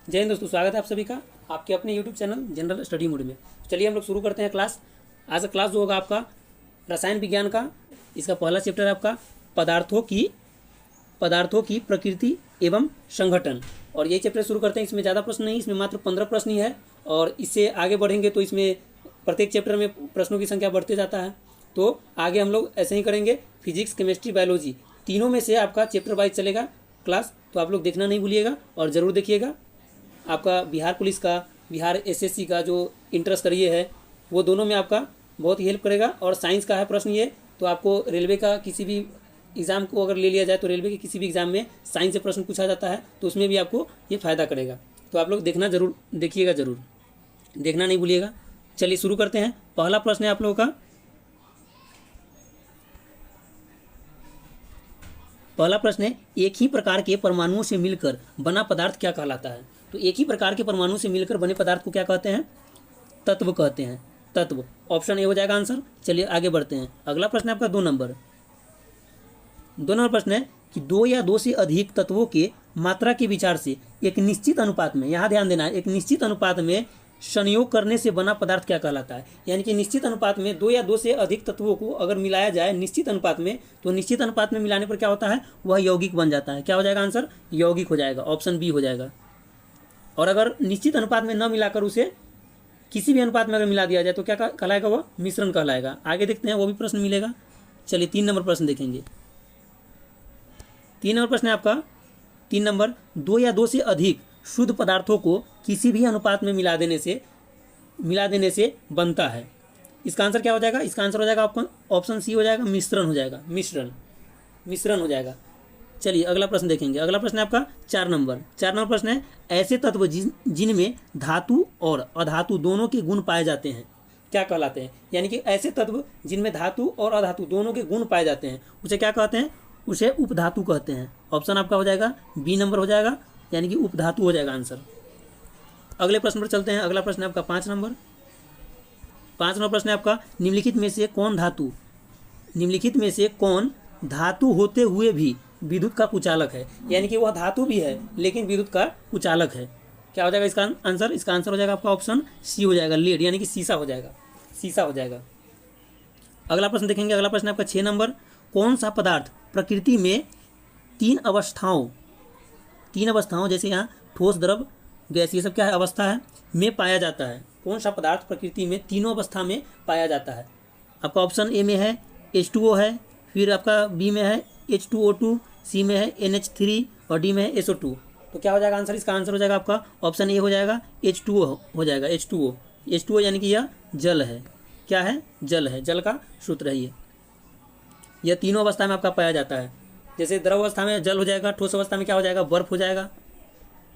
जय हिंद दोस्तों, स्वागत है आप सभी का आपके अपने YouTube channel general study mode में। चलिए हम लोग शुरू करते हैं क्लास। आज का क्लास जो होगा आपका रसायन विज्ञान का। इसका पहला चैप्टर है आपका पदार्थों की प्रकृति एवं संगठन। और ये चैप्टर शुरू करते हैं। इसमें ज़्यादा प्रश्न नहीं, इसमें मात्र 15 प्रश्न ही है। और इससे आगे बढ़ेंगे तो इसमें प्रत्येक चैप्टर में प्रश्नों की संख्या बढ़ते जाता है। तो आगे हम लोग ऐसे ही करेंगे। फिजिक्स, केमिस्ट्री, बायोलॉजी तीनों में से आपका चैप्टर वाइज चलेगा क्लास। तो आप लोग देखना नहीं भूलिएगा और ज़रूर देखिएगा। आपका बिहार पुलिस का, बिहार एसएससी का जो इंट्रेंस करिए है वो दोनों में आपका बहुत ही हेल्प करेगा। और साइंस का है प्रश्न ये, तो आपको रेलवे का किसी भी एग्ज़ाम को अगर ले लिया जाए तो रेलवे के किसी भी एग्ज़ाम में साइंस से प्रश्न पूछा जाता है, तो उसमें भी आपको ये फ़ायदा करेगा। तो आप लोग देखिएगा ज़रूर, देखना नहीं भूलिएगा। चलिए शुरू करते हैं। पहला प्रश्न है आप लोगों का, पहला प्रश्न है एक ही प्रकार के परमाणुओं से मिलकर बना पदार्थ क्या कहलाता है। तो एक ही प्रकार के परमाणु से मिलकर बने पदार्थ को क्या कहते हैं? तत्व कहते हैं। तत्व, ऑप्शन ए हो जाएगा आंसर। चलिए आगे बढ़ते हैं। अगला प्रश्न है आपका 2 नंबर प्रश्न है कि 2 या 2 से अधिक तत्वों के मात्रा के विचार से एक निश्चित अनुपात में, यहाँ ध्यान देना है, एक निश्चित अनुपात में संयोग करने से बना पदार्थ क्या कहलाता है। यानी कि निश्चित अनुपात में 2 या 2 से अधिक तत्वों को अगर मिलाया जाए निश्चित अनुपात में, तो निश्चित अनुपात में मिलाने पर क्या होता है? वह यौगिक बन जाता है। क्या हो जाएगा आंसर? यौगिक हो जाएगा। ऑप्शन बी हो जाएगा। और अगर निश्चित अनुपात में न मिलाकर उसे किसी भी अनुपात में अगर मिला दिया जाए तो क्या कहलाएगा? वह मिश्रण कहलाएगा। आगे देखते हैं, वो भी प्रश्न मिलेगा। चलिए 3 नंबर प्रश्न देखेंगे। 3 नंबर प्रश्न है आपका 3 नंबर, 2 या 2 से अधिक शुद्ध पदार्थों को किसी भी अनुपात में मिला देने से बनता है। इसका आंसर क्या हो जाएगा? इसका आंसर हो जाएगा आपका ऑप्शन सी हो जाएगा, मिश्रण हो जाएगा। मिश्रण हो जाएगा। चलिए अगला प्रश्न देखेंगे। अगला प्रश्न है आपका 4 नंबर प्रश्न है ऐसे तत्व जिनमें धातु और अधातु दोनों के गुण पाए जाते हैं क्या कहलाते हैं? यानी कि ऐसे तत्व जिनमें धातु और अधातु दोनों के गुण पाए जाते हैं उसे क्या कहते हैं? उसे उपधातु कहते हैं। ऑप्शन आपका हो जाएगा बी नंबर हो जाएगा, यानी कि उपधातु हो जाएगा आंसर। अगले प्रश्न पर चलते हैं। अगला प्रश्न है आपका 5 नंबर प्रश्न है आपका निम्नलिखित में से कौन धातु होते हुए भी विद्युत का कुचालक है? यानी कि वह धातु भी है लेकिन विद्युत का कुचालक है। क्या हो जाएगा इसका आंसर? इसका आंसर हो जाएगा आपका ऑप्शन सी हो जाएगा, लीड, यानी कि शीशा हो जाएगा। अगला प्रश्न देखेंगे। अगला प्रश्न आपका 6 नंबर, कौन सा पदार्थ प्रकृति में 3 अवस्थाओं जैसे यहाँ ठोस, द्रव, गैस, ये सब क्या है? अवस्था है, में पाया जाता है। कौन सा पदार्थ प्रकृति में तीनों अवस्था में पाया जाता है? आपका ऑप्शन ए में है H2O है, फिर आपका बी में है H2O2, सी में है NH3 और डी में है SO2। तो क्या हो जाएगा आंसर? इसका आंसर हो जाएगा आपका ऑप्शन ए हो जाएगा, H2O हो जाएगा। H2O यानी कि यह जल है। क्या है? जल है। जल का सूत्र है ये। यह तीनों अवस्था में आपका पाया जाता है। जैसे द्रव अवस्था में जल हो जाएगा, ठोस अवस्था में क्या हो जाएगा? बर्फ हो जाएगा।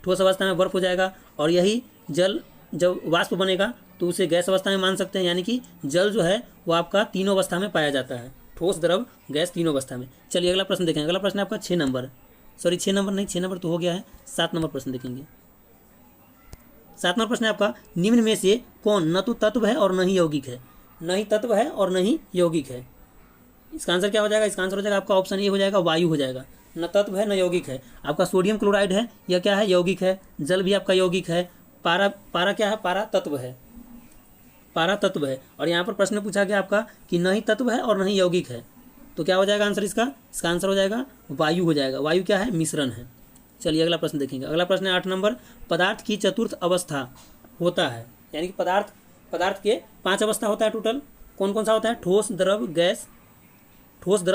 ठोस अवस्था में बर्फ हो जाएगा। और यही जल जब वाष्प बनेगा तो उसे गैस अवस्था में मान सकते हैं। यानी कि जल जो है वो आपका तीनों अवस्था में पाया जाता है, ठोस, द्रव, गैस, तीनों अवस्था में। चलिए अगला प्रश्न देखेंगे। अगला प्रश्न आपका 6 नंबर तो हो गया है। 7 नंबर प्रश्न देखेंगे। 7 नंबर प्रश्न है आपका निम्न में से कौन न तो तत्व है और न ही यौगिक है? न ही तत्व है और न ही यौगिक है। इसका आंसर क्या हो जाएगा? इसका आंसर हो जाएगा आपका ऑप्शन ए हो जाएगा, वायु हो जाएगा। न तत्व है न यौगिक है। आपका सोडियम क्लोराइड है, यह क्या है? यौगिक है। जल भी आपका यौगिक है। पारा क्या है? पारा तत्व है। और यहाँ पर प्रश्न पूछा गया आपका कि न ही तत्व है और न ही यौगिक है। तो क्या हो जाएगा आंसर इसका? इसका आंसर हो जाएगा वायु हो जाएगा। वायु क्या है? मिश्रण है। चलिए अगला प्रश्न देखेंगे। अगला प्रश्न है 8 नंबर, पदार्थ की चतुर्थ अवस्था होता है। यानी कि पदार्थ के 5 अवस्था होता है टोटल। कौन कौन सा होता है? ठोस, द्रव,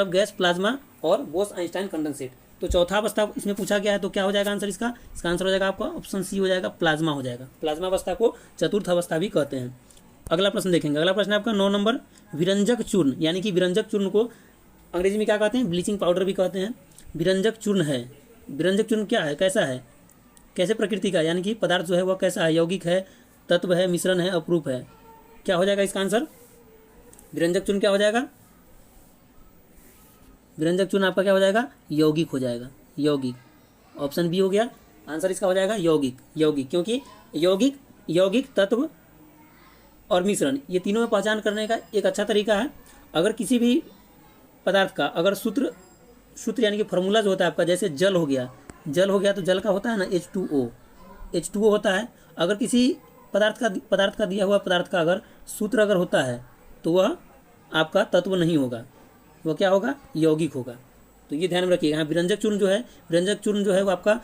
गैस, प्लाज्मा और बोस-आइंस्टाइन कंडेंसेट। तो चौथा अवस्था इसमें पूछा गया है। तो क्या हो जाएगा आंसर इसका? इसका आंसर हो जाएगा आपका ऑप्शन सी हो जाएगा, प्लाज्मा हो जाएगा। प्लाज्मा अवस्था को चतुर्थ अवस्था भी कहते हैं। अगला प्रश्न देखेंगे। अगला प्रश्न है आपका 9 नंबर, विरंजक चूर्ण। यानी कि विरंजक चूर्ण को अंग्रेजी में क्या कहते हैं? ब्लीचिंग पाउडर भी कहते हैं। विरंजक चूर्ण है। विरंजक चूर्ण क्या है? कैसा है? कैसे प्रकृति का? यानी कि पदार्थ जो है वह कैसा है? यौगिक है, तत्व है, मिश्रण है, अपरूप है। क्या हो जाएगा इसका आंसर? विरंजक चूर्ण क्या हो जाएगा? विरंजक चूर्ण आपका क्या हो जाएगा? यौगिक हो जाएगा। यौगिक, ऑप्शन बी हो गया। आंसर इसका हो जाएगा यौगिक। क्योंकि यौगिक, तत्व और मिश्रण, ये तीनों में पहचान करने का एक अच्छा तरीका है। अगर किसी भी पदार्थ का अगर सूत्र यानी कि फार्मूला जो होता है आपका, जैसे जल हो गया तो जल का होता है ना H2O, H2O होता है। अगर किसी पदार्थ का दिया हुआ पदार्थ का अगर सूत्र अगर होता है तो वह आपका तत्व नहीं होगा, वह क्या होगा, यौगिक होगा। तो ये ध्यान में रखिएगा। हाँ, विरंजक चूर्ण जो है वो आपका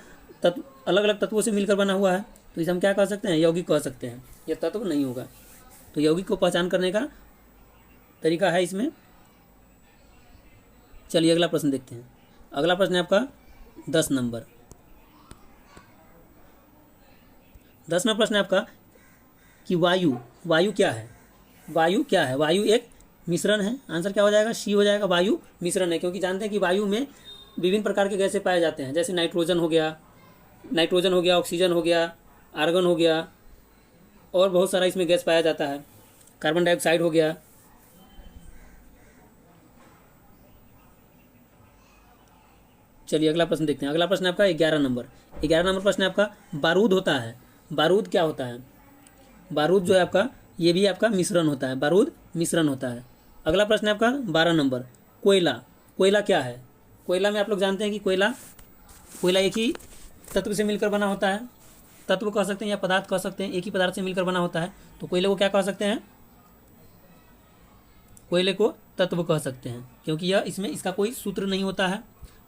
तत्व अलग अलग तत्वों से मिलकर बना हुआ है, तो इसे हम क्या कह सकते हैं, यौगिक कह सकते हैं, यह तत्व नहीं होगा। तो यौगिक को पहचान करने का तरीका है इसमें। चलिए अगला प्रश्न देखते हैं। अगला प्रश्न है आपका 10 नंबर। 10वां प्रश्न है आपका कि वायु क्या है। वायु एक मिश्रण है। आंसर क्या हो जाएगा, सी हो जाएगा। वायु मिश्रण है, क्योंकि जानते हैं कि वायु में विभिन्न प्रकार के गैसें पाए जाते हैं, जैसे नाइट्रोजन हो गया, ऑक्सीजन हो गया, आर्गन हो गया, और बहुत सारा इसमें गैस पाया जाता है, कार्बन डाइऑक्साइड हो गया। चलिए अगला प्रश्न देखते हैं। अगला प्रश्न आपका 11 नंबर। 11 नंबर प्रश्न है आपका बारूद होता है। बारूद क्या होता है, बारूद जो है आपका ये भी आपका मिश्रण होता है, बारूद मिश्रण होता है। अगला प्रश्न है आपका 12 नंबर। कोयला क्या है। कोयला में आप लोग जानते हैं कि कोयला एक ही तत्व से मिलकर बना होता है, तत्व कह सकते हैं या पदार्थ कह सकते हैं, एक ही पदार्थ से मिलकर बना होता है। तो कोयले को क्या कह सकते हैं, कोयले को तत्व कह सकते हैं, क्योंकि यह इसमें इसका कोई सूत्र नहीं होता है,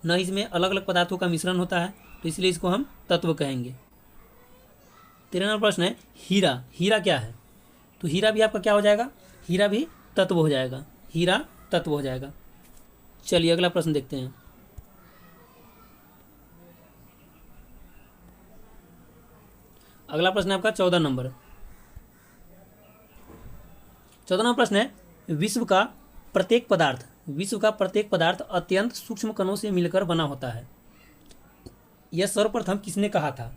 न इसमें अलग अलग पदार्थों का मिश्रण होता है, तो इसलिए इसको हम तत्व कहेंगे। 13 नंबर प्रश्न है हीरा क्या है। तो हीरा भी आपका क्या हो जाएगा, हीरा भी तत्व हो जाएगा, हीरा तत्व हो जाएगा। चलिए अगला प्रश्न देखते हैं। अगला प्रश्न है आपका 14 नंबर। 14वां प्रश्न है विश्व का प्रत्येक पदार्थ अत्यंत सूक्ष्म कणों से मिलकर बना होता है। यह सर्वप्रथम किसने कहा था,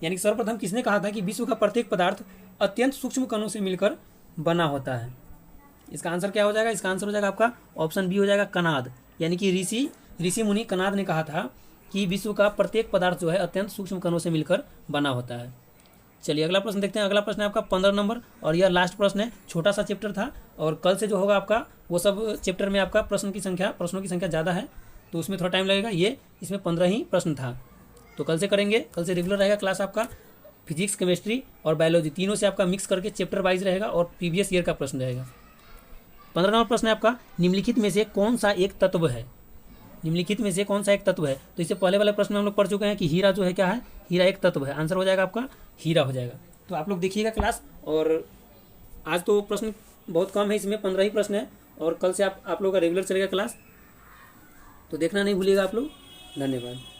यानी सर्वप्रथम किसने कहा था कि विश्व का प्रत्येक पदार्थ अत्यंत सूक्ष्म कणों से मिलकर बना होता है। इसका आंसर क्या हो जाएगा, इसका आंसर हो जाएगा आपका ऑप्शन बी हो जाएगा, कनाद। यानी कि ऋषि मुनि कनाद ने कहा था कि विश्व का प्रत्येक पदार्थ जो है अत्यंत सूक्ष्म कणों से मिलकर बना होता है। चलिए अगला प्रश्न देखते हैं। अगला प्रश्न है आपका 15 नंबर, और यह लास्ट प्रश्न है। छोटा सा चैप्टर था, और कल से जो होगा आपका वो सब चैप्टर में आपका प्रश्नों की संख्या ज़्यादा है, तो उसमें थोड़ा टाइम लगेगा। ये इसमें 15 ही प्रश्न था, तो कल से करेंगे। कल से रेगुलर रहेगा क्लास आपका, फिजिक्स, केमिस्ट्री और बायोलॉजी तीनों से आपका मिक्स करके चैप्टर वाइज रहेगा, और प्रीवियस ईयर का प्रश्न रहेगा। 15 नंबर प्रश्न है आपका निम्नलिखित में से कौन सा एक तत्व है। तो इससे पहले वाले प्रश्न में हम लोग पढ़ चुके हैं कि हीरा जो है क्या है, हीरा एक तत्व है। आंसर हो जाएगा आपका हीरा हो जाएगा। तो आप लोग देखिएगा क्लास, और आज तो प्रश्न बहुत कम है, इसमें 15 ही प्रश्न है, और कल से आप लोग का रेगुलर चलेगा क्लास, तो देखना नहीं भूलिएगा आप लोग। धन्यवाद।